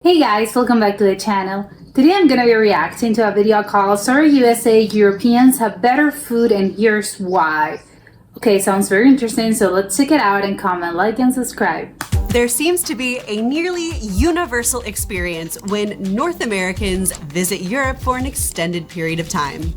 Hey guys, welcome back to the channel. Today I'm gonna be reacting to a video called Sorry USA, Europeans Have Better Food and Here's Why. Okay, sounds very interesting, so let's check it out and comment, like, and subscribe. There seems to be a nearly universal experience when North Americans visit Europe for an extended period of time.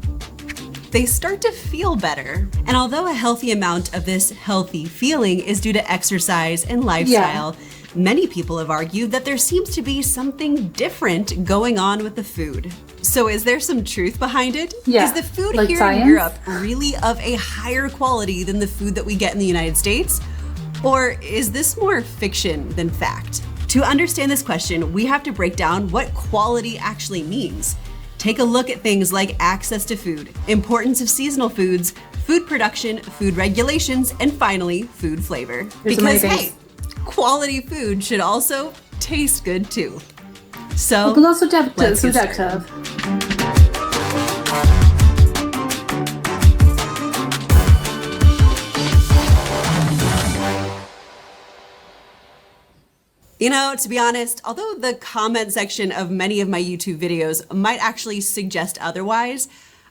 They start to feel better. And although a healthy amount of this healthy feeling is due to exercise and lifestyle, many people have argued that there seems to be something different going on with the food. So is there some truth behind it? Yeah, is the food like here science? in Europe really of a higher quality than the food that we get in the United States? Or is this more fiction than fact? To understand this question, we have to break down what quality actually means. Take a look at things like access to food, importance of seasonal foods, food production, food regulations, and finally, food flavor. Because hey, quality food should also taste good too. So Let's get subjective. started. You know, to be honest, although the comment section of many of my YouTube videos might actually suggest otherwise,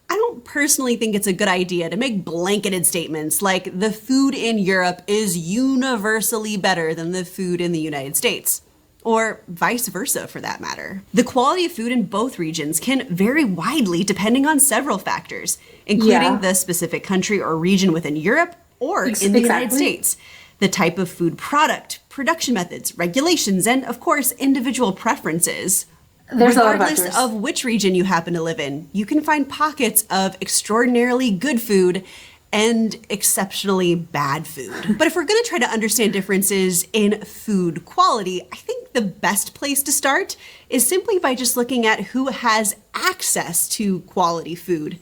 I don't personally think it's a good idea to make blanketed statements like the food in Europe is universally better than the food in the United States, or vice versa for that matter. The quality of food in both regions can vary widely depending on several factors, including the specific country or region within Europe or in the United States, the type of food product, production methods, regulations, and of course, individual preferences. Regardless of which region you happen to live in, you can find pockets of extraordinarily good food and exceptionally bad food. But if we're gonna try to understand differences in food quality, I think the best place to start is simply by just looking at who has access to quality food.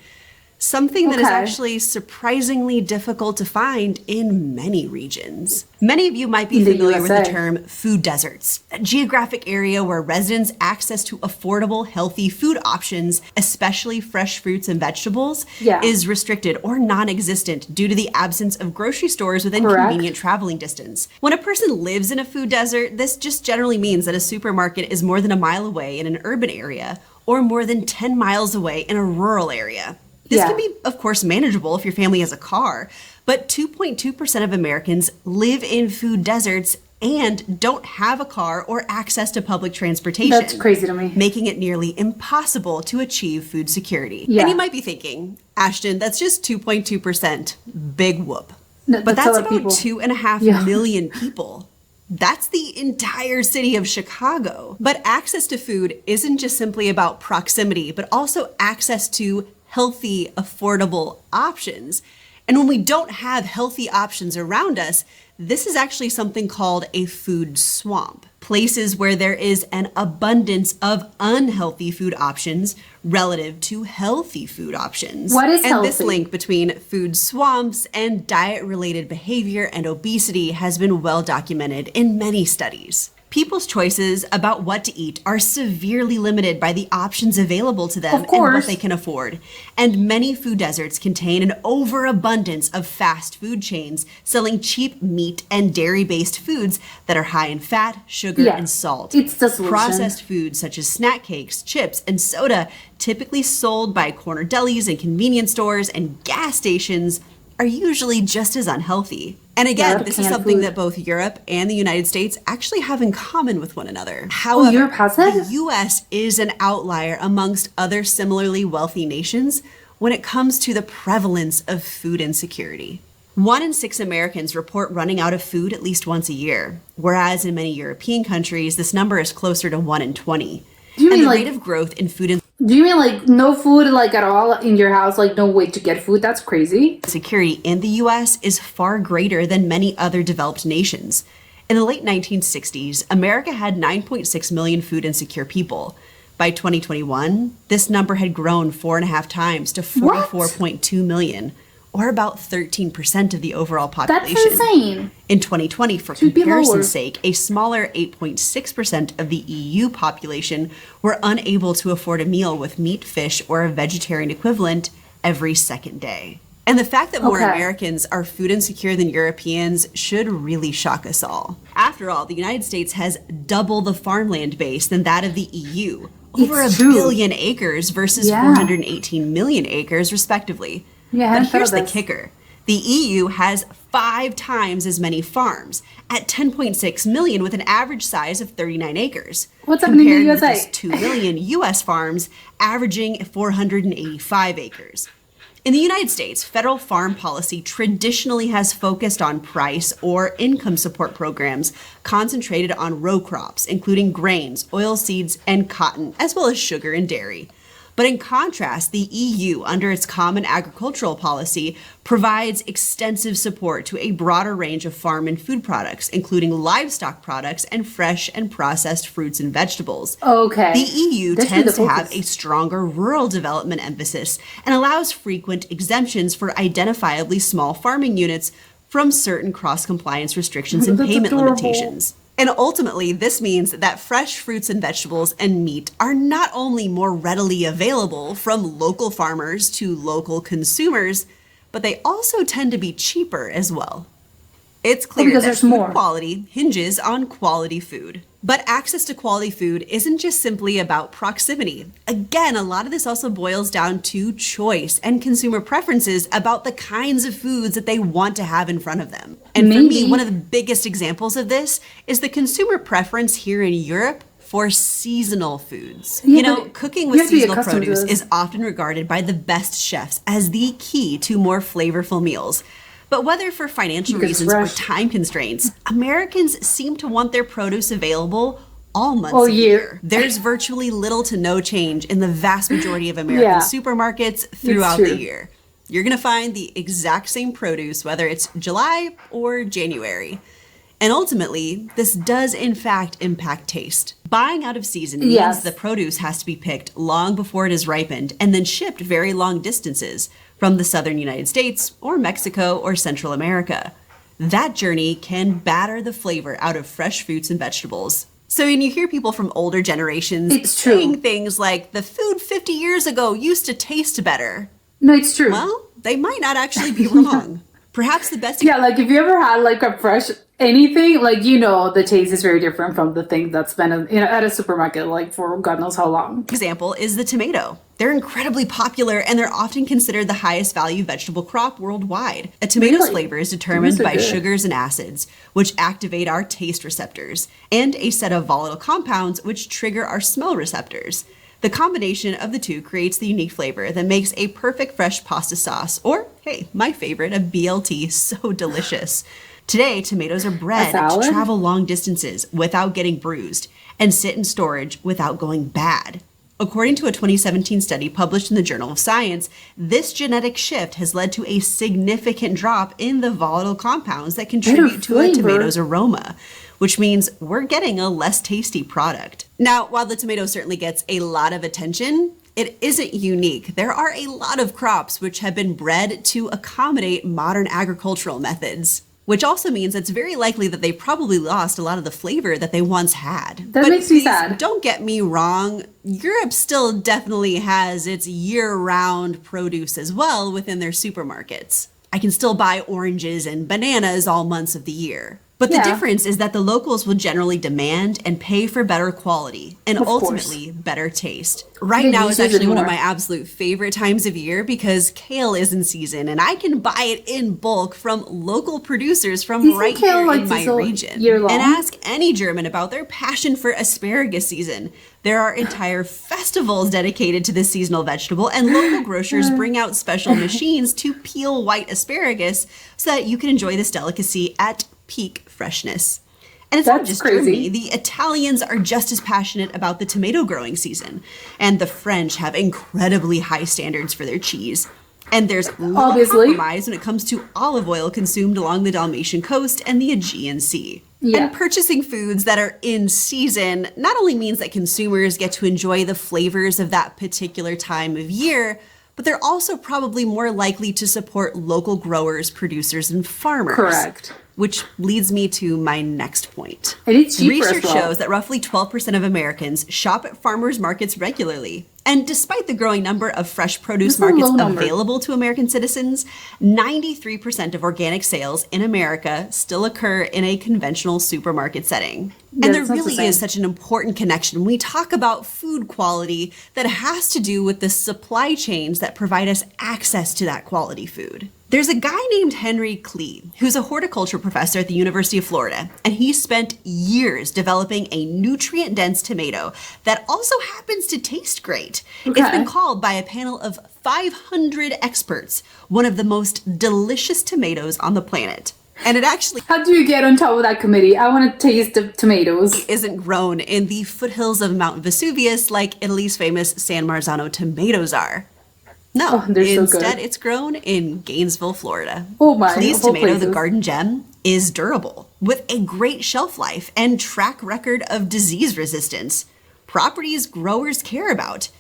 Something that is actually surprisingly difficult to find in many regions. Many of you might be familiar with the term food deserts, a geographic area where residents' access to affordable, healthy food options, especially fresh fruits and vegetables, is restricted or non-existent due to the absence of grocery stores within convenient traveling distance. When a person lives in a food desert, this just generally means that a supermarket is more than a mile away in an urban area or more than 10 miles away in a rural area. This can be, of course, manageable if your family has a car, but 2.2% of Americans live in food deserts and don't have a car or access to public transportation. That's crazy to me. Making it nearly impossible to achieve food security. And you might be thinking, Ashton, that's just 2.2%. Big whoop. No, but that's about 2.5 million people. That's the entire city of Chicago. But access to food isn't just simply about proximity, but also access to healthy, affordable options. And when we don't have healthy options around us, this is actually something called a food swamp. Places where there is an abundance of unhealthy food options relative to healthy food options. What is healthy? And this link between food swamps and diet-related behavior and obesity has been well documented in many studies. People's choices about what to eat are severely limited by the options available to them and what they can afford. And many food deserts contain an overabundance of fast food chains selling cheap meat and dairy-based foods that are high in fat, sugar, and salt. It's the solution. Processed foods such as snack cakes, chips, and soda, typically sold by corner delis and convenience stores and gas stations, are usually just as unhealthy. And again, this is something that both Europe and the United States actually have in common with one another. However, Europe has it? The US is an outlier amongst other similarly wealthy nations when it comes to the prevalence of food insecurity. 1 in 6 Americans report running out of food at least once a year, whereas in many European countries, this number is closer to 1 in 20. And the rate of growth in food do you mean like no food like at all in your house, like no way to get food? That's crazy. Security in the US is far greater than many other developed nations. In the late 1960s, America had 9.6 million food insecure people. By 2021, this number had grown 4.5 times to 44.2 million, or about 13% of the overall population. That's insane. In 2020, for comparison's sake, a smaller 8.6% of the EU population were unable to afford a meal with meat, fish, or a vegetarian equivalent every second day. And the fact that more Okay. Americans are food insecure than Europeans should really shock us all. After all, the United States has double the farmland base than that of the EU. Over It's a true. billion acres versus Yeah. 418 million acres, respectively. Yeah, I But hadn't thought here's of the this. kicker. The EU has 5 times as many farms at 10.6 million with an average size of 39 acres. What's happening in the compared with USA? just 2 million US farms averaging 485 acres. In the United States, federal farm policy traditionally has focused on price or income support programs concentrated on row crops, including grains, oilseeds, and cotton, as well as sugar and dairy. But in contrast, the EU, under its Common Agricultural Policy, provides extensive support to a broader range of farm and food products, including livestock products and fresh and processed fruits and vegetables. Okay. The EU That's really tends the to have focus. a stronger rural development emphasis and allows frequent exemptions for identifiably small farming units from certain cross-compliance restrictions and That's payment adorable. limitations. And ultimately, this means that fresh fruits and vegetables and meat are not only more readily available from local farmers to local consumers, but they also tend to be cheaper as well. It's clear because that there's food more. quality hinges on quality food. But access to quality food isn't just simply about proximity. Again, a lot of this also boils down to choice and consumer preferences about the kinds of foods that they want to have in front of them. And for me, Maybe. one of the biggest examples of this is the consumer preference here in Europe for seasonal foods. Yeah, you know, but cooking you with have to be seasonal accustomed to produce this. is often regarded by the best chefs as the key to more flavorful meals. But whether for financial Because reasons or fresh. time constraints, Americans seem to want their produce available all months All of the year. year. There's virtually little to no change in the vast majority of American Yeah. supermarkets throughout the true. year. You're going to find the exact same produce, whether it's July or January. And ultimately, this does in fact impact taste. Buying out of season means Yes. the produce has to be picked long before it is ripened and then shipped very long distances from the southern United States or Mexico or Central America. That journey can batter the flavor out of fresh fruits and vegetables. So when you hear people from older generations It's true. saying things like, the food 50 years ago used to taste better, No, it's true. well, they might not actually be wrong. Perhaps the best Yeah, like if you ever had like a fresh anything, like the taste is very different from the thing that's been at a supermarket like for God knows how long. example is the tomato. They're incredibly popular and they're often considered the highest value vegetable crop worldwide. A tomato's Really? flavor is determined Tomatoes are by good. sugars and acids, which activate our taste receptors, and a set of volatile compounds which trigger our smell receptors. The combination of the two creates the unique flavor that makes a perfect fresh pasta sauce, or, hey, my favorite, a BLT, so delicious. Today, tomatoes are bred to salad? travel long distances without getting bruised and sit in storage without going bad. According to a 2017 study published in the Journal of Science, this genetic shift has led to a significant drop in the volatile compounds that contribute to a flavor. tomato's aroma, which means we're getting a less tasty product. Now, while the tomato certainly gets a lot of attention, it isn't unique. There are a lot of crops which have been bred to accommodate modern agricultural methods, which also means it's very likely that they probably lost a lot of the flavor that they once had. That But makes me please, sad. Don't get me wrong, Europe still definitely has its year-round produce as well within their supermarkets. I can still buy oranges and bananas all months of the year. But the Yeah. difference is that the locals will generally demand and pay for better quality and Of course. ultimately better taste. Right They now use is actually it one of more. my absolute favorite times of year because kale is in season and I can buy it in bulk from local producers from Isn't right kale here like in my diesel region. year long? And ask any German about their passion for asparagus season. There are entire festivals dedicated to this seasonal vegetable, and local grocers bring out special machines to peel white asparagus so that you can enjoy this delicacy at peak freshness. And it's not That's just crazy. Germany. The Italians are just as passionate about the tomato growing season. And the French have incredibly high standards for their cheese. And there's little Obviously. compromise when it comes to olive oil consumed along the Dalmatian coast and the Aegean Sea. Yeah. And purchasing foods that are in season not only means that consumers get to enjoy the flavors of that particular time of year, but they're also probably more likely to support local growers, producers, and farmers. Correct. Which leads me to my next point. And it's cheaper as Research well. shows that roughly 12% of Americans shop at farmers markets regularly. And despite the growing number of fresh produce That's a low markets number. available to American citizens, 93% of organic sales in America still occur in a conventional supermarket setting. Yeah, And there it's not the really same. is such an important connection when we talk about food quality that has to do with the supply chains that provide us access to that quality food. There's a guy named Henry Klee, who's a horticulture professor at the University of Florida, and he spent years developing a nutrient-dense tomato that also happens to taste great. It's Okay. been called by a panel of 500 experts one of the most delicious tomatoes on the planet. And it actually How do you get on top of that committee? I want to taste the tomatoes. isn't grown in the foothills of Mount Vesuvius like Italy's famous San Marzano tomatoes are. No, Oh, they're so instead good. it's grown in Gainesville, Florida. Oh my, Please of all tomato, the places. garden gem, is durable with a great shelf life and track record of disease resistance, properties growers care about.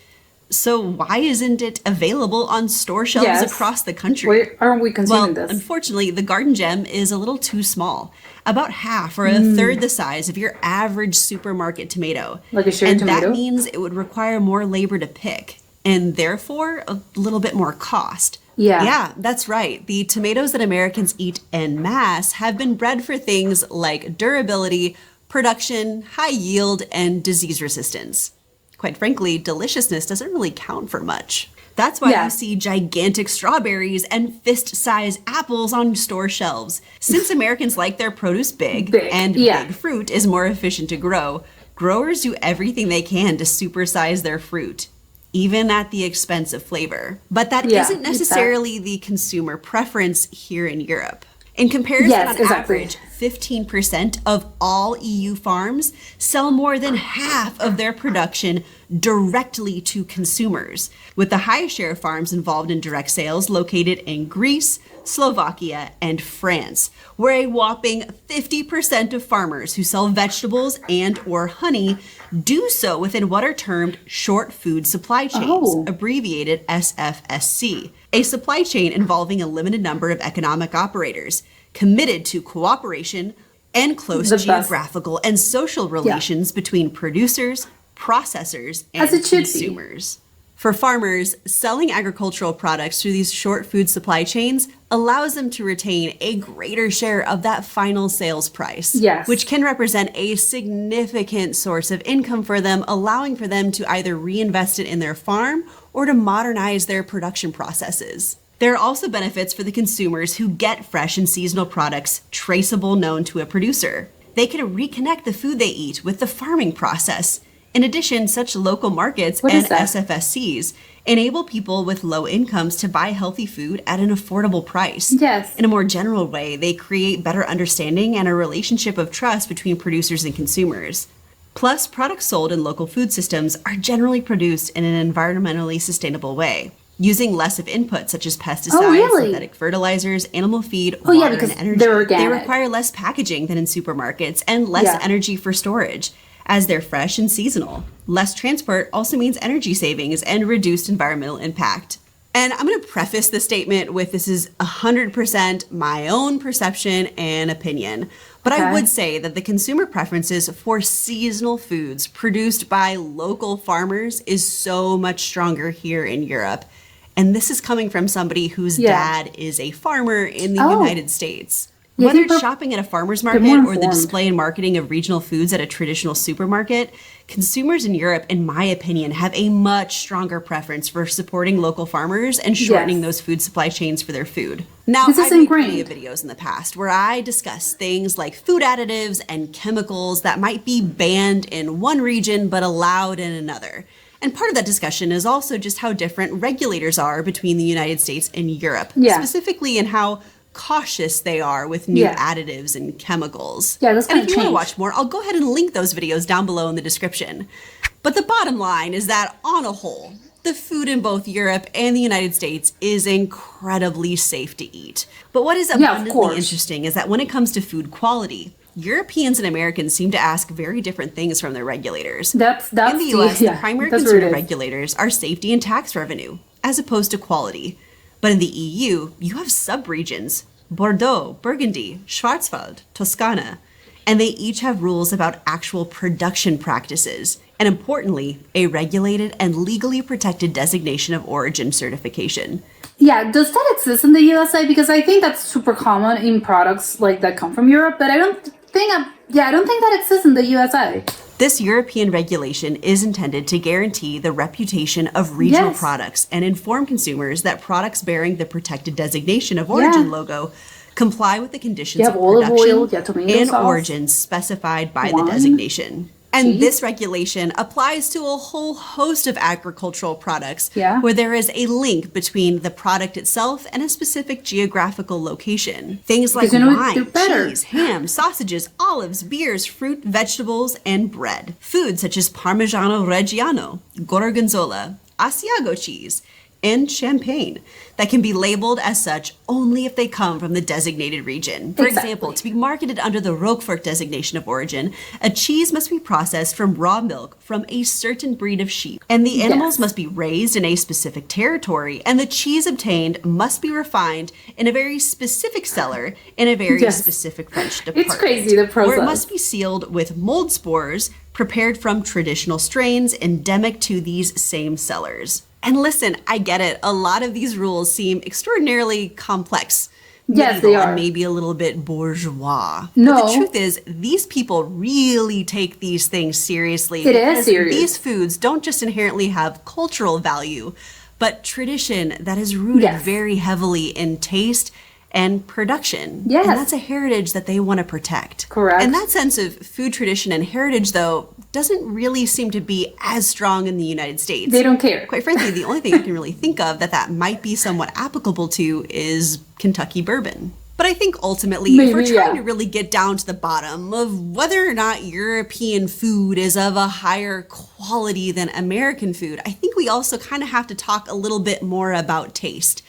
So why isn't it available on store shelves Yes. across the country? Why aren't we consuming Well, this? unfortunately, the garden gem is a little too small, about half or a third the size of your average supermarket tomato. Like a cherry and tomato? that means it would require more labor to pick and therefore a little bit more cost. Yeah. Yeah, that's right. The tomatoes that Americans eat en masse have been bred for things like durability, production, high yield, and disease resistance. Quite frankly, deliciousness doesn't really count for much. That's why Yeah. you see gigantic strawberries and fist-sized apples on store shelves. Since Americans like their produce big, Big, and yeah. big fruit is more efficient to grow, growers do everything they can to supersize their fruit, even at the expense of flavor. But that Yeah, isn't it's that. necessarily the consumer preference here in Europe. In comparison, Yes, on exactly. average, 15% of all EU farms sell more than half of their production directly to consumers, with the highest share of farms involved in direct sales located in Greece, Slovakia, and France, where a whopping 50% of farmers who sell vegetables and or honey do so within what are termed short food supply chains, Oh. abbreviated SFSC, a supply chain involving a limited number of economic operators committed to cooperation and close The best. geographical and social relations between producers, processors, and As it should be. consumers. For farmers, selling agricultural products through these short food supply chains allows them to retain a greater share of that final sales price, Yes. which can represent a significant source of income for them, allowing for them to either reinvest it in their farm or to modernize their production processes. There are also benefits for the consumers who get fresh and seasonal products traceable known to a producer. They can reconnect the food they eat with the farming process. In addition, such local markets What and is that? SFSCs enable people with low incomes to buy healthy food at an affordable price. Yes. In a more general way, they create better understanding and a relationship of trust between producers and consumers. Plus, products sold in local food systems are generally produced in an environmentally sustainable way, using less of inputs such as pesticides, Oh, really? synthetic fertilizers, animal feed, Oh, yeah, water, because and energy. they're They organic. require less packaging than in supermarkets and less Yeah. energy for storage, as they're fresh and seasonal. Less transport also means energy savings and reduced environmental impact. And I'm going to preface this statement with this is 100% my own perception and opinion. But I Okay. would say that the consumer preferences for seasonal foods produced by local farmers is so much stronger here in Europe. And this is coming from somebody whose Yeah. dad is a farmer in the Oh. United States. Yeah, Whether people it's shopping at a farmer's more market or the informed. display and marketing of regional foods at a traditional supermarket, consumers in Europe, in my opinion, have a much stronger preference for supporting local farmers and shortening Yes. those food supply chains for their food. Now, This is I've made plenty of ingrained. videos in the past where I discuss things like food additives and chemicals that might be banned in one region but allowed in another. And part of that discussion is also just how different regulators are between the United States and Europe, Yeah. specifically in how cautious they are with new Yeah. additives and chemicals. Yeah, that's and gonna if you want to change. watch more, I'll go ahead and link those videos down below in the description. But the bottom line is that on a whole, the food in both Europe and the United States is incredibly safe to eat. But what is Yeah, of abundantly course. interesting is that when it comes to food quality, Europeans and Americans seem to ask very different things from their regulators. That's In the US, yeah, the primary that's where consumer it is. regulators are safety and tax revenue, as opposed to quality. But in the EU, you have subregions: Bordeaux, Burgundy, Schwarzwald, Toscana. And they each have rules about actual production practices, and importantly, a regulated and legally protected designation of origin certification. Yeah, does that exist in the USA? Because I think that's super common in products like that come from Europe, but I don't think that exists in the USA. This European regulation is intended to guarantee the reputation of regional Yes. products and inform consumers that products bearing the protected designation of origin Yeah. logo comply with the conditions You of have olive production oil, you have tomato and sauce, origin specified by the wine, designation. And cheese. this regulation applies to a whole host of agricultural products Yeah. where there is a link between the product itself and a specific geographical location. Things like Because you know wine, they're better. cheese, ham, sausages, olives, beers, fruit, vegetables, and bread. Foods such as Parmigiano Reggiano, Gorgonzola, Asiago cheese, and champagne that can be labeled as such only if they come from the designated region. For Exactly. example, to be marketed under the Roquefort designation of origin, a cheese must be processed from raw milk from a certain breed of sheep, and the animals Yes. must be raised in a specific territory, and the cheese obtained must be refined in a very specific cellar in a very Yes. specific French department. crazy, the Where it process. must be sealed with mold spores prepared from traditional strains endemic to these same cellars. And listen, I get it. A lot of these rules seem extraordinarily complex. Yes, they medieval, are. and maybe a little bit bourgeois. No. But the truth is, these people really take these things seriously. It is because serious. These foods don't just inherently have cultural value, but tradition that is rooted Yes. very heavily in taste and production. Yes. And that's a heritage that they want to protect. Correct. And that sense of food tradition and heritage, though, doesn't really seem to be as strong in the United States. They don't care. Quite frankly, the only thing I can really think of that might be somewhat applicable to is Kentucky bourbon. But I think ultimately, if we're Maybe, trying yeah. to really get down to the bottom of whether or not European food is of a higher quality than American food, I think we also kind of have to talk a little bit more about taste.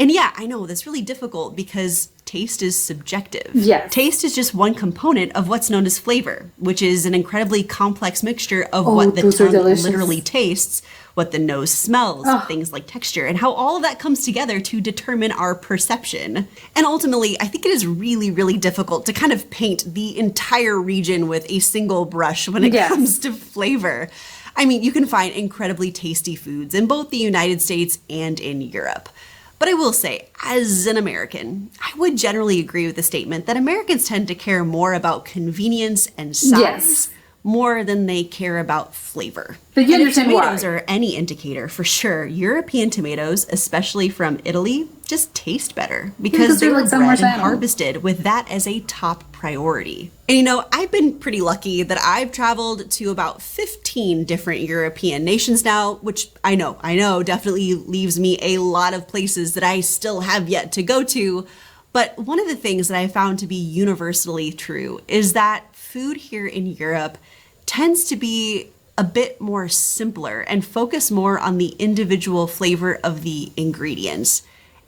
And yeah, I know that's really difficult because taste is subjective. Yes. Taste is just one component of what's known as flavor, which is an incredibly complex mixture of Oh, what the those are tongue delicious. literally tastes, what the nose smells, Oh. things like texture, and how all of that comes together to determine our perception. And ultimately, I think it is really, really difficult to kind of paint the entire region with a single brush when it Yes. comes to flavor. I mean, you can find incredibly tasty foods in both the United States and in Europe. But I will say, as an American, I would generally agree with the statement that Americans tend to care more about convenience and size Yes. more than they care about flavor. But you And if understand why. tomatoes are any indicator, for sure, European tomatoes, especially from Italy, just taste better because Because they they're were like San bred and Marzano. harvested with that as a top priority. And you know, I've been pretty lucky that I've traveled to about 15 different European nations now, which I know definitely leaves me a lot of places that I still have yet to go to. But one of the things that I found to be universally true is that food here in Europe tends to be a bit more simpler and focus more on the individual flavor of the ingredients.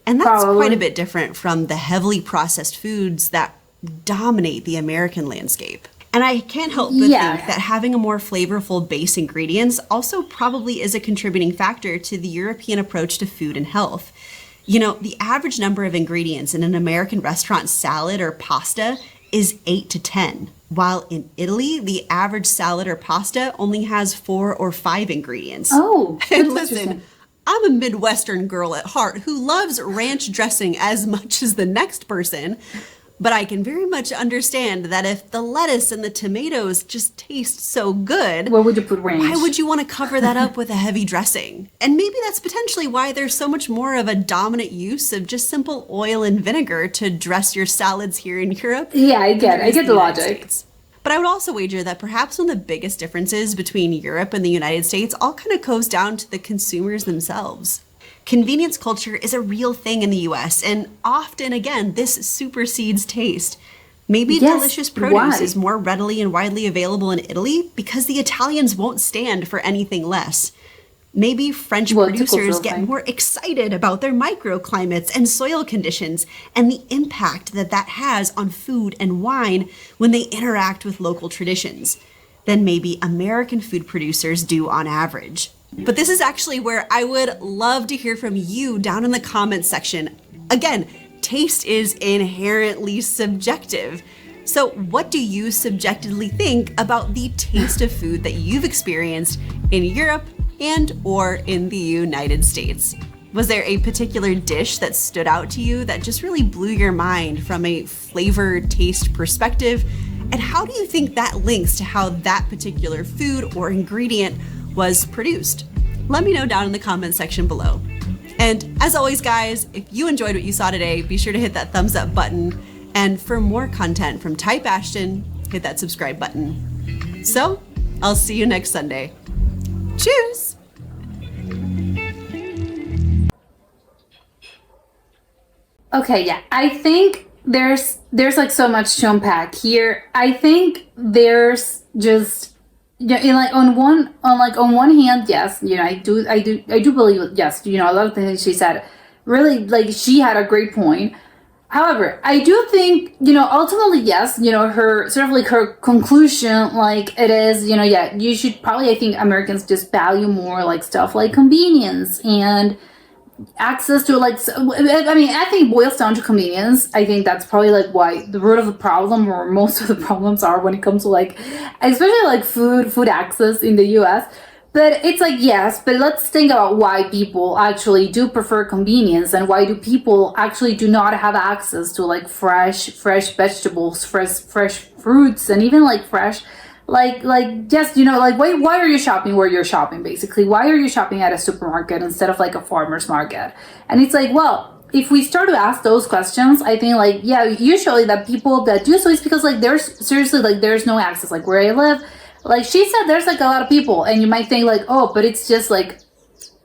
And that's Probably. quite a bit different from the heavily processed foods that dominate the American landscape. And I can't help but Yeah. think that having a more flavorful base ingredients also probably is a contributing factor to the European approach to food and health. You know, the average number of ingredients in an American restaurant salad or pasta is 8 to 10, while in Italy, the average salad or pasta only has 4 or 5 ingredients. Oh, And that's listen, interesting. I'm a Midwestern girl at heart who loves ranch dressing as much as the next person, but I can very much understand that if the lettuce and the tomatoes just taste so good, Where would you put ranch? why would you want to cover that up with a heavy dressing? And maybe that's potentially why there's so much more of a dominant use of just simple oil and vinegar to dress your salads here in Europe. Yeah, I get than there is the in United logic. States. But I would also wager that perhaps one of the biggest differences between Europe and the United States all kind of goes down to the consumers themselves. Convenience culture is a real thing in the US, and often, again, this supersedes taste. Maybe Yes, delicious produce why? is more readily and widely available in Italy because the Italians won't stand for anything less. Maybe French Well, it's a producers cultural get thing. more excited about their microclimates and soil conditions and the impact that that has on food and wine when they interact with local traditions than maybe American food producers do on average. But this is actually where I would love to hear from you down in the comments section. Again, taste is inherently subjective. So, what do you subjectively think about the taste of food that you've experienced in Europe and or in the United States? Was there a particular dish that stood out to you that just really blew your mind from a flavor taste perspective? And how do you think that links to how that particular food or ingredient was produced? Let me know down in the comment section below. And as always, guys, if you enjoyed what you saw today, be sure to hit that thumbs up button. And for more content from Type Ashton, hit that subscribe button. So, I'll see you next Sunday. Cheers! Okay, yeah. I think there's like so much to unpack here. I think there's just, like on one hand, yes, I do believe, yes, a lot of things she said, really, like, she had a great point. However, I do think, ultimately, yes, her sort of like her conclusion, like, it is, yeah, you should probably, I think Americans just value more like stuff like convenience and access to, like, I mean, I think it boils down to convenience. I think that's probably like why the root of the problem, or most of the problems, are when it comes to, like, especially like food access in the US. But it's like, yes, but let's think about why people actually do prefer convenience, and why do people actually do not have access to like fresh vegetables, fresh fruits, and even like fresh, like just, like, why are you shopping where you're shopping, basically? Why are you shopping at a supermarket instead of like a farmer's market? And it's like, well, if we start to ask those questions, I think, like, yeah, usually that people that do so is because, like, there's no access. Like, where I live, like she said, there's like a lot of people, and you might think like, oh, but it's just like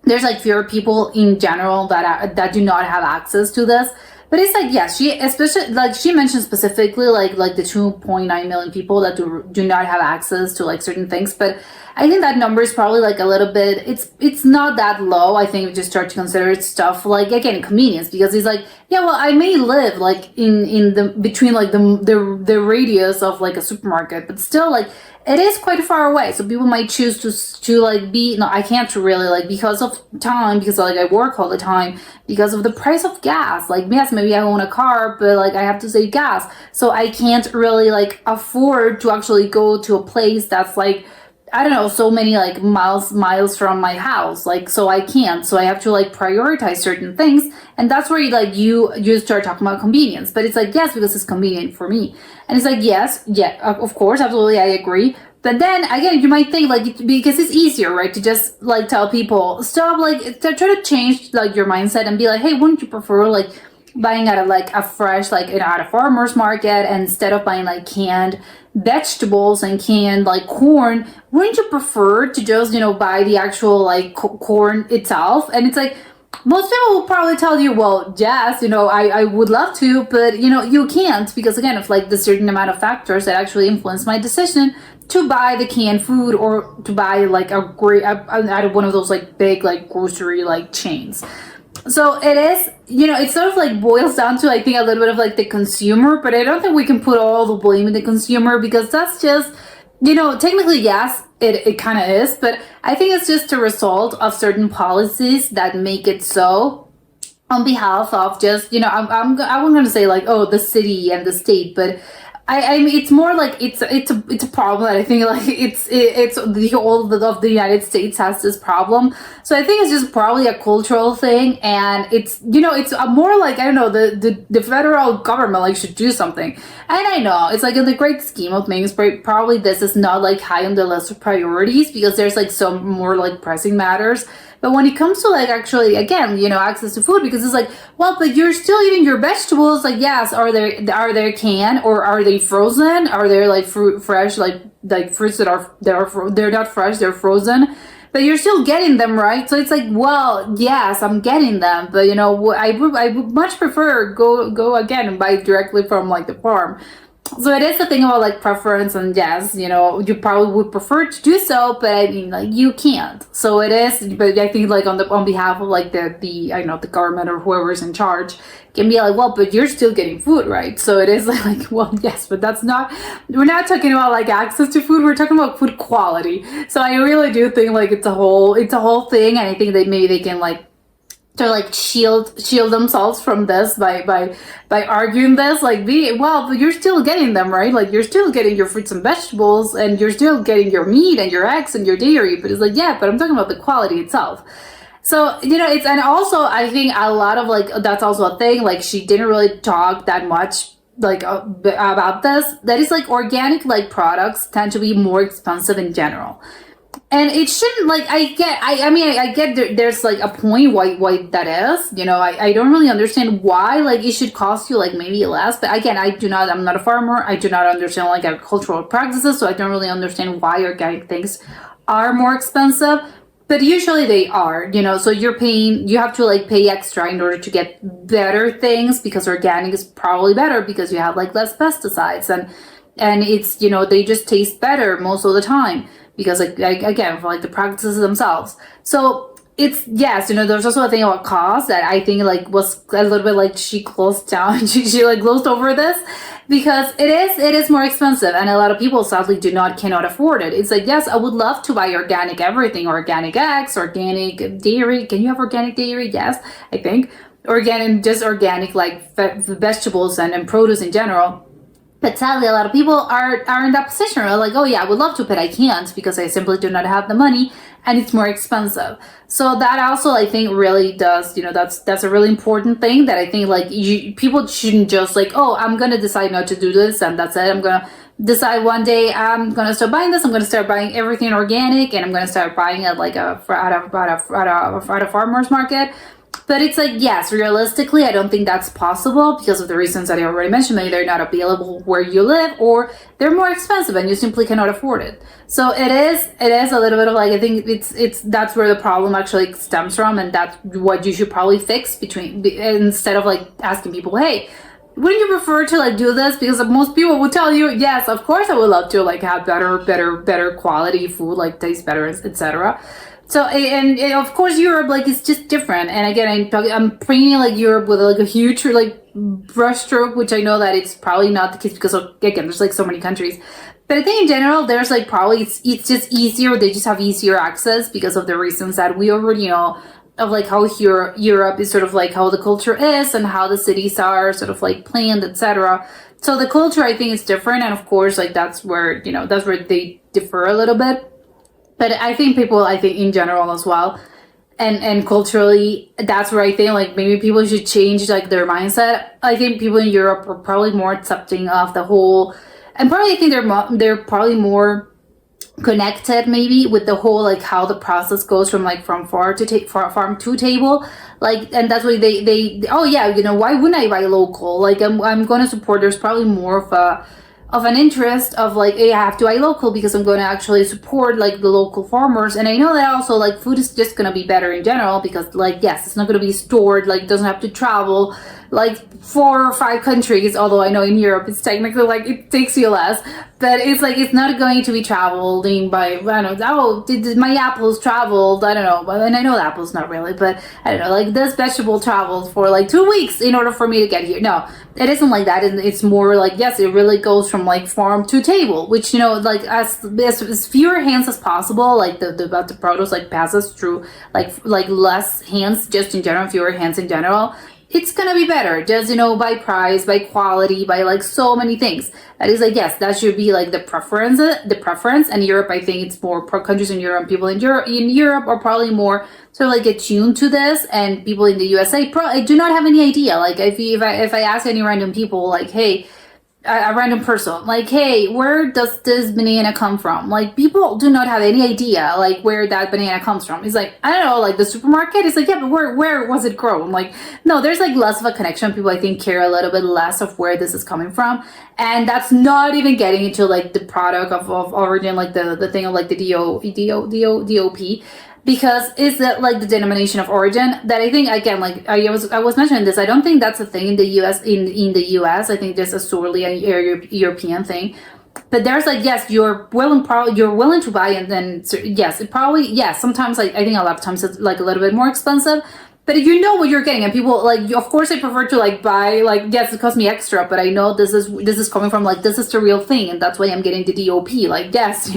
there's like fewer people in general that do not have access to this. But it's like, yes, she especially, like, she mentioned specifically like the 2.9 million people that do not have access to like certain things. But I think that number is probably like a little bit, it's not that low. I think we just start to consider it stuff like, again, convenience, because it's like, yeah, well, I may live like in the between like the radius of like a supermarket, but still, like, it is quite far away. So people might choose to like no, I can't really, like, because of time, because like I work all the time, because of the price of gas. Like, yes, maybe I own a car, but like I have to save gas, so I can't really like afford to actually go to a place that's like, I don't know, so many like miles from my house. Like, so I can't. So I have to like prioritize certain things. And that's where you start talking about convenience. But it's like, yes, because it's convenient for me. And it's like, yes, yeah, of course, absolutely, I agree. But then again, you might think, like, because it's easier, right, to just like tell people, stop, like, try to change like your mindset and be like, hey, wouldn't you prefer like buying at a fresh, like, at a farmer's market, instead of buying like canned vegetables and canned like corn? Wouldn't you prefer to just, buy the actual like corn itself? And it's like, most people will probably tell you, well, yes, I would love to, but you can't, because again, of like the certain amount of factors that actually influence my decision to buy the canned food, or to buy like out of one of those like big like grocery like chains. So it is, it sort of like boils down to, I think, a little bit of like the consumer, but I don't think we can put all the blame in the consumer, because that's just, technically, yes, it kind of is, but I think it's just a result of certain policies that make it so, on behalf of just, I wasn't going to say like, oh, the city and the state, but I mean, it's more like it's a problem that I think, like, it's the whole of the United States has this problem. So I think it's just probably a cultural thing, and it's it's more like, I don't know, the federal government like should do something. And I know it's like, in the great scheme of things, probably this is not like high on the list of priorities, because there's like some more like pressing matters. But when it comes to like actually, again, access to food, because it's like, well, but you're still eating your vegetables. Like, yes, are they canned, or are they frozen? Are they like fresh, like fruits they're not fresh, they're frozen, but you're still getting them, right? So it's like, well, yes, I'm getting them, but I would much prefer go again and buy directly from like the farm. So it is the thing about like preference, and yes, you probably would prefer to do so, but I mean, like, you can't. So it is, but I think like on behalf of like the I don't know, the government or whoever's in charge can be like, well, but you're still getting food, right? So it is like, well, yes, but we're not talking about like access to food, we're talking about food quality. So I really do think like it's a whole thing, and I think that maybe they can like to like shield themselves from this by arguing this, like, but you're still getting them, right? Like, you're still getting your fruits and vegetables, and you're still getting your meat and your eggs and your dairy. But it's like, yeah, but I'm talking about the quality itself. So, and also I think a lot of like, that's also a thing, like, she didn't really talk that much like about this, that is like organic like products tend to be more expensive in general. And it shouldn't, like, I get there's like a point why that is, I don't really understand why, like, it should cost you like maybe less. But again, I'm not a farmer, I do not understand like agricultural practices, so I don't really understand why organic things are more expensive. But usually they are, so you have to like pay extra in order to get better things, because organic is probably better because you have like less pesticides, and it's, they just taste better most of the time, because like again, for like the practices themselves. So it's, yes, there's also a thing about cost that I think like was a little bit like she closed down, she like closed over this, because it is more expensive, and a lot of people sadly cannot afford it. It's like, yes, I would love to buy organic everything, organic eggs, organic dairy. Can you have organic dairy? Yes, I think just organic like vegetables and produce in general. But sadly, a lot of people are in that position. They're like, oh yeah, I would love to, but I can't because I simply do not have the money, and it's more expensive. So that also, I think, really does, that's a really important thing that I think like people shouldn't just like, oh, I'm gonna decide not to do this and that's it. I'm gonna decide one day I'm gonna start buying this. I'm gonna start buying everything organic, and I'm gonna start buying it like at a farmer's market. But it's like, yes, realistically, I don't think that's possible because of the reasons that I already mentioned. Maybe they're not available where you live, or they're more expensive and you simply cannot afford it. So it is a little bit of like, I think that's where the problem actually stems from, and that's what you should probably fix instead of like asking people, hey, wouldn't you prefer to like do this? Because most people would tell you, yes, of course I would love to like have better quality food, like taste better, etc. So, and of course Europe, like, it's just different. And again, I'm painting like Europe with like a huge like brushstroke, which I know that it's probably not the case because again, there's like so many countries. But I think in general, there's like probably it's just easier. They just have easier access because of the reasons that we already know of, like how Europe is sort of like how the culture is and how the cities are sort of like planned, etc. So the culture, I think, is different, and of course, like that's where they differ a little bit. But I think in general as well, and culturally, that's where I think like maybe people should change like their mindset. I think people in Europe are probably more accepting of the whole, and probably I think they're probably more connected maybe with the whole like how the process goes from farm to table, like, and that's why they oh yeah, why wouldn't I buy local? Like I'm going to support. There's probably more of an interest of like, hey, I have to buy local because I'm going to actually support like the local farmers. And I know that also like food is just going to be better in general because like, yes, it's not going to be stored, like it doesn't have to travel like 4 or 5 countries, although I know in Europe it's technically like it takes you less, but it's like it's not going to be traveling by, I don't know, oh, did my apples traveled, I don't know, and I know the apples not really, but I don't know, like this vegetable traveled for like 2 weeks in order for me to get here. No, it isn't like that. It's more like, yes, it really goes from like farm to table, which, like as fewer hands as possible, like the produce like passes through like less hands just in general, fewer hands in general. It's gonna be better, just by price, by quality, by like so many things. That is like, yes, that should be like the preference. And Europe, I think it's more countries in Europe, people in Europe are probably more sort of like attuned to this, and people in the USA probably do not have any idea. Like if I ask any random people, like, hey, a random person, like, hey, where does this banana come from? Like, people do not have any idea, like, where that banana comes from. It's like, I don't know, like, the supermarket is like, yeah, but where was it grown? Like, no, there's, like, less of a connection. People, I think, care a little bit less of where this is coming from. And that's not even getting into, like, the product of origin, like, the thing of, like, the DOP. Because it's like the denomination of origin that I think, again, like I was mentioning this, I don't think that's a thing in the US. In the US, I think there's a solely a European thing. But there's like, yes, you're willing to buy, and then yes, sometimes like I think a lot of times it's like a little bit more expensive. But you know what you're getting, and people like, of course, I prefer to like buy, like, yes, it costs me extra, but I know this is coming from like, this is the real thing, and that's why I'm getting the DOP. Like, yes,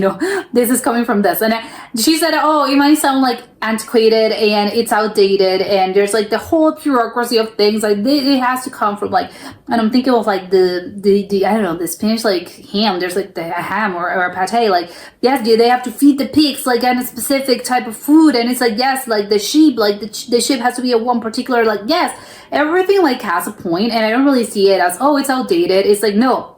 this is coming from this. And she said, oh, it might sound like antiquated and it's outdated, and there's like the whole bureaucracy of things. Like it has to come from like, and I'm thinking of like the I don't know, the Spanish like ham. There's like the ham or a pate. Like yes, they have to feed the pigs like on a specific type of food, and it's like yes, like the sheep, like the sheep has to be a one particular like yes, everything like has a point, and I don't really see it as oh it's outdated. It's like no.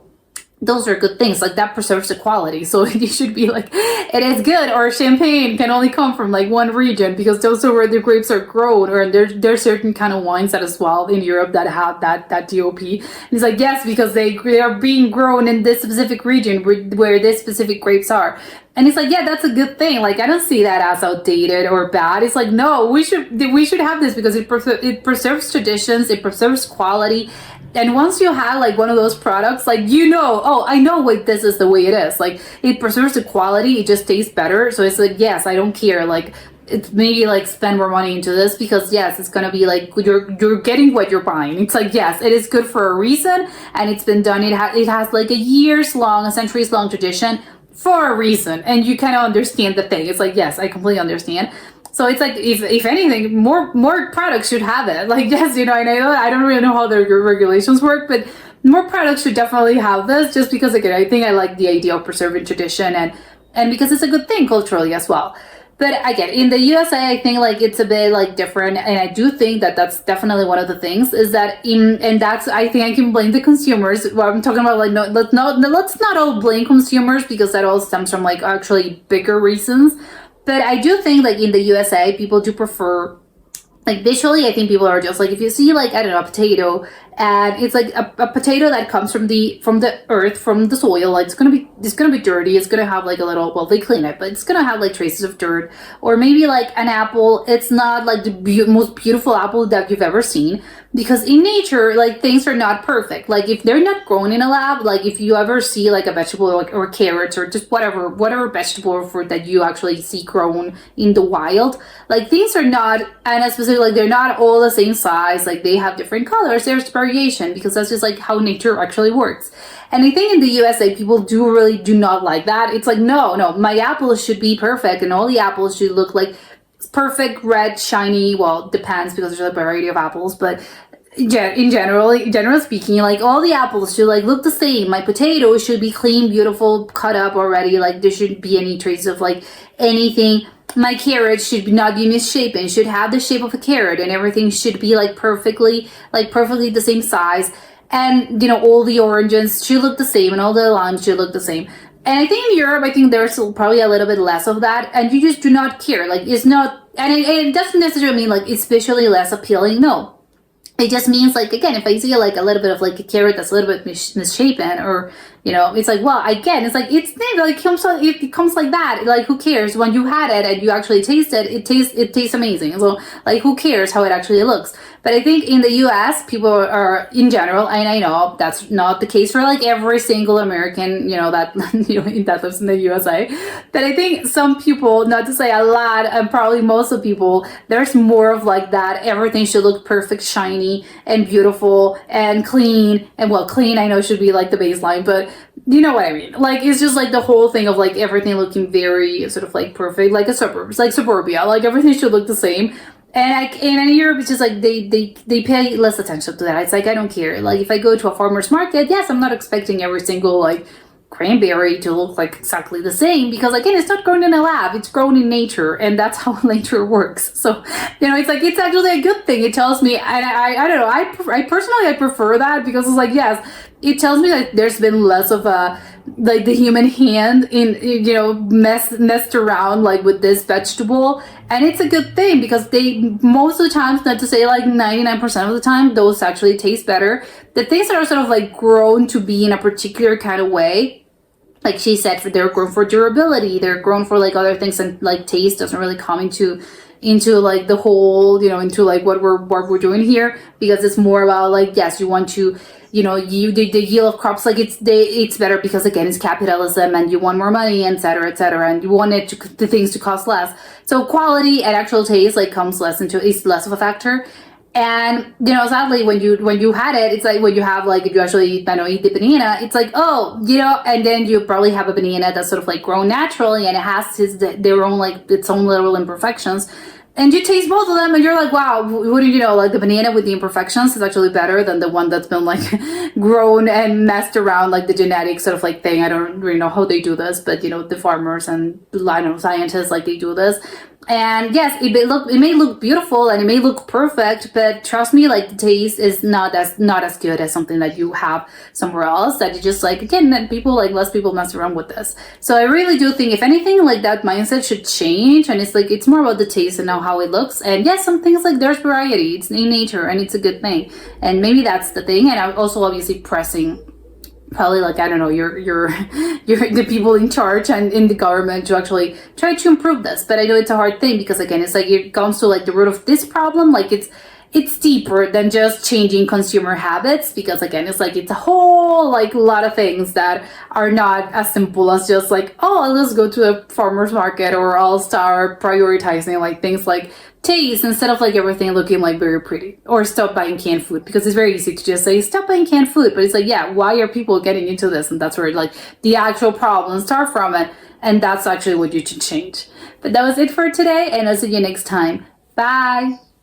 Those are good things, like that preserves the quality, so you should be like it is good. Or champagne can only come from like one region because those are where the grapes are grown, or there's certain kind of wines that as well in Europe that have that DOP, and it's like yes, because they are being grown in this specific region where this specific grapes are. And it's like, yeah, that's a good thing. Like, I don't see that as outdated or bad. It's like, no, we should have this because it preserves traditions, it preserves quality. And once you have like one of those products, like, you know, oh, I know like this is the way it is. Like, it preserves the quality, it just tastes better. So it's like, yes, I don't care. Like, it's maybe like spend more money into this because yes, it's gonna be like you're getting what you're buying. It's like yes, it is good for a reason, and it's been done. It has like a centuries long tradition for a reason, and you kind of understand the thing. It's like yes, I completely understand. So it's like if anything, more products should have it. Like yes, you know, and I don't really know how the regulations work, but more products should definitely have this. Just because again, I think I like the idea of preserving tradition and because it's a good thing culturally as well. But again, in the USA, I think like it's a bit like different, and I do think that that's definitely one of the things is that and that's I think I can blame the consumers. Well, I'm talking about like let's not all blame consumers because that all stems from like actually bigger reasons. But I do think like in the USA, people do prefer like visually. I think people are just like if you see like I don't know a potato. And it's like a potato that comes from the earth, from the soil. Like it's gonna be dirty. It's gonna have like a little, well, they clean it, but it's gonna have like traces of dirt. Or maybe like an apple. It's not like the most beautiful apple that you've ever seen, because in nature, like things are not perfect. Like if they're not grown in a lab, like if you ever see like a vegetable or carrots or just whatever vegetable or fruit that you actually see grown in the wild, like things are not, and especially like they're not all the same size. Like they have different colors. There's variation because that's just like how nature actually works. And I think in the USA, people really do not like that. It's like, no, my apples should be perfect and all the apples should look like perfect, red, shiny. Well, depends because there's a variety of apples, but generally speaking, like all the apples should like look the same. My potatoes should be clean, beautiful, cut up already. Like there shouldn't be any trace of like anything. My carrot should not be misshapen, should have the shape of a carrot, and everything should be like perfectly the same size. And you know, all the oranges should look the same and all the limes should look the same. And I think in Europe, I think there's probably a little bit less of that, and you just do not care. Like it's not, and it doesn't necessarily mean like it's visually less appealing. No. It just means like, again, if I see like a little bit of like a carrot that's a little bit misshapen, or you know, it's like, well, again, it's like it comes like that. Like who cares? When you had it and you actually taste it, it tastes amazing. So like who cares how it actually looks? But I think in the US, people are in general, and I know that's not the case for like every single American, you know, that that lives in the USA. But I think some people, not to say a lot, and probably most of people, there's more of like that. Everything should look perfect, shiny, and beautiful, and clean. And well, clean I know should be like the baseline, but you know what I mean. Like it's just like the whole thing of like everything looking very sort of like perfect, like a suburbs, like suburbia. Like everything should look the same. And in Europe, it's just like they pay less attention to that. It's like I don't care. Like if I go to a farmer's market, yes, I'm not expecting every single like cranberry to look like exactly the same, because again, it's not grown in a lab, it's grown in nature, and that's how nature works. So you know, it's like it's actually a good thing. It tells me, and I don't know, I personally prefer that, because it's like yes, it tells me that there's been less of a like the human hand in, you know, messed around like with this vegetable. And it's a good thing, because they most of the times, not to say like 99% of the time, those actually taste better. The things that are sort of like grown to be in a particular kind of way, like she said, they're grown for durability, they're grown for like other things, and like taste doesn't really come into like the whole, you know, into like what we're doing here, because it's more about like, yes, you want to, you know, the yield of crops, like it's better because again, it's capitalism, and you want more money, et cetera, and you want the things to cost less. So quality and actual taste like is less of a factor. And sadly, when you had it, it's like when you have like, if you actually, eat the banana, it's like, oh, and then you probably have a banana that's sort of like grown naturally, and it has their own, like, its own little imperfections. And you taste both of them, and you're like, wow, what do you know? Like, the banana with the imperfections is actually better than the one that's been like grown and messed around, like the genetic sort of like thing. I don't really know how they do this, but the farmers and scientists, like, they do this. And yes, it may look beautiful and it may look perfect, but trust me, like, the taste is not as good as something that you have somewhere else, that you just, like, again, that people, like, less people mess around with this. So I really do think, if anything, like, that mindset should change, and it's more about the taste and how it looks. And yes, some things, like, there's variety, it's in nature, and it's a good thing. And maybe that's the thing. And I'm also obviously pressing probably, like, I don't know, you're the people in charge and in the government to actually try to improve this. But I know it's a hard thing, because again, it's like it comes to, like, the root of this problem. Like, it's deeper than just changing consumer habits, because again, it's like, it's a whole, like, lot of things that are not as simple as just like, oh, let's go to a farmer's market, or I'll start prioritizing, like, things like taste instead of, like, everything looking, like, very pretty, or stop buying canned food, because it's very easy to just say stop buying canned food. But it's like, yeah, why are people getting into this? And that's where, like, the actual problems start from it, and that's actually what you should change. But that was it for today, and I'll see you next time. Bye.